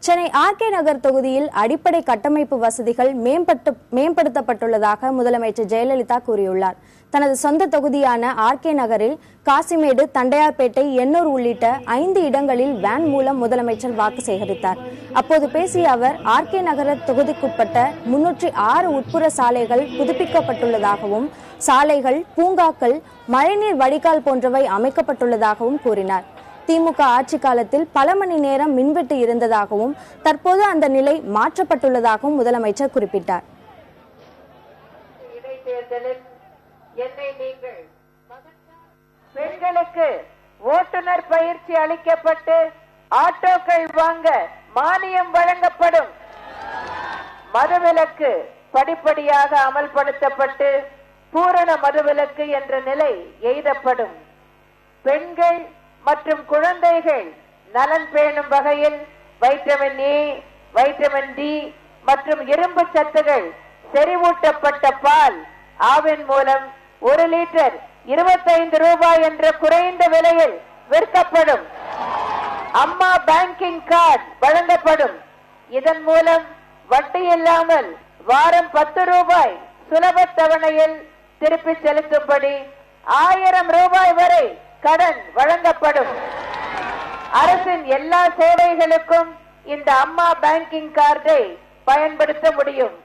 Chennai RK நகர் தொகுதியில் அடிப்படை கட்டமைப்பு வசதிகள் மேம்படுத்தப்பட்டுள்ளதாக முதலமைச்சர் ஜெயலலிதா கூறியுள்ளார். தனது சொந்த தொகுதியான ஆர்கே நகரில் காசிமேடு, தண்டையார்பேட்டை, எண்ணூர் உள்ளிட்ட 5 இடங்களில் வேன் மூலம் முதலமைச்சர் வாக்கு சேகரித்தார். அப்போது பேசிய அவர், ஆர்கே நகர தொகுதிக்குட்பட்ட 306 உட்புற சாலைகள் புதுப்பிக்கப்பட்டுள்ளதாகவும், சாலைகள், பூங்காக்கள், மழைநீர் வடிகால் போன்றவை அமைக்கப்பட்டுள்ளதாகவும் கூறினார். திமுக ஆட்சி காலத்தில் பல மணி நேரம் மின்வெட்டு இருந்ததாகவும் தற்போது அந்த நிலை மாற்றப்பட்டுள்ளதாகவும் முதலமைச்சர் குறிப்பிட்டார். பெண்களுக்கு ஓட்டுநர் பயிற்சி அளிக்கப்பட்டு ஆட்டோக்கள் வாங்க மானியம் வழங்கப்படும். மதுவிலக்கு படிப்படியாக அமல்படுத்தப்பட்டு பூரண மதுவிலக்கு என்ற நிலை எய்தப்படும். பெண்கள் மற்றும் குழந்தைகள் நலன் பேணும் வகையில் வைட்டமின் ஏ, வைட்டமின் டி மற்றும் இரும்பு சத்துகள் செறிவூட்டப்பட்ட பால் ஆவின் மூலம் 1 லிட்டர் 25 ரூபாய் என்ற குறைந்த விலையில் விற்கப்படும். அம்மா பேங்கிங் கார்டு வழங்கப்படும். இதன் மூலம் வட்டி இல்லாமல் வாரம் 10 ரூபாய் சுலப தவணையில் திருப்பி செலுத்தும்படி 1000 ரூபாய் வரை கடன் வழங்கப்படும். அரசின் எல்லா சேவைகளுக்கும் இந்த அம்மா பேங்கிங் கார்டை பயன்படுத்த முடியும்.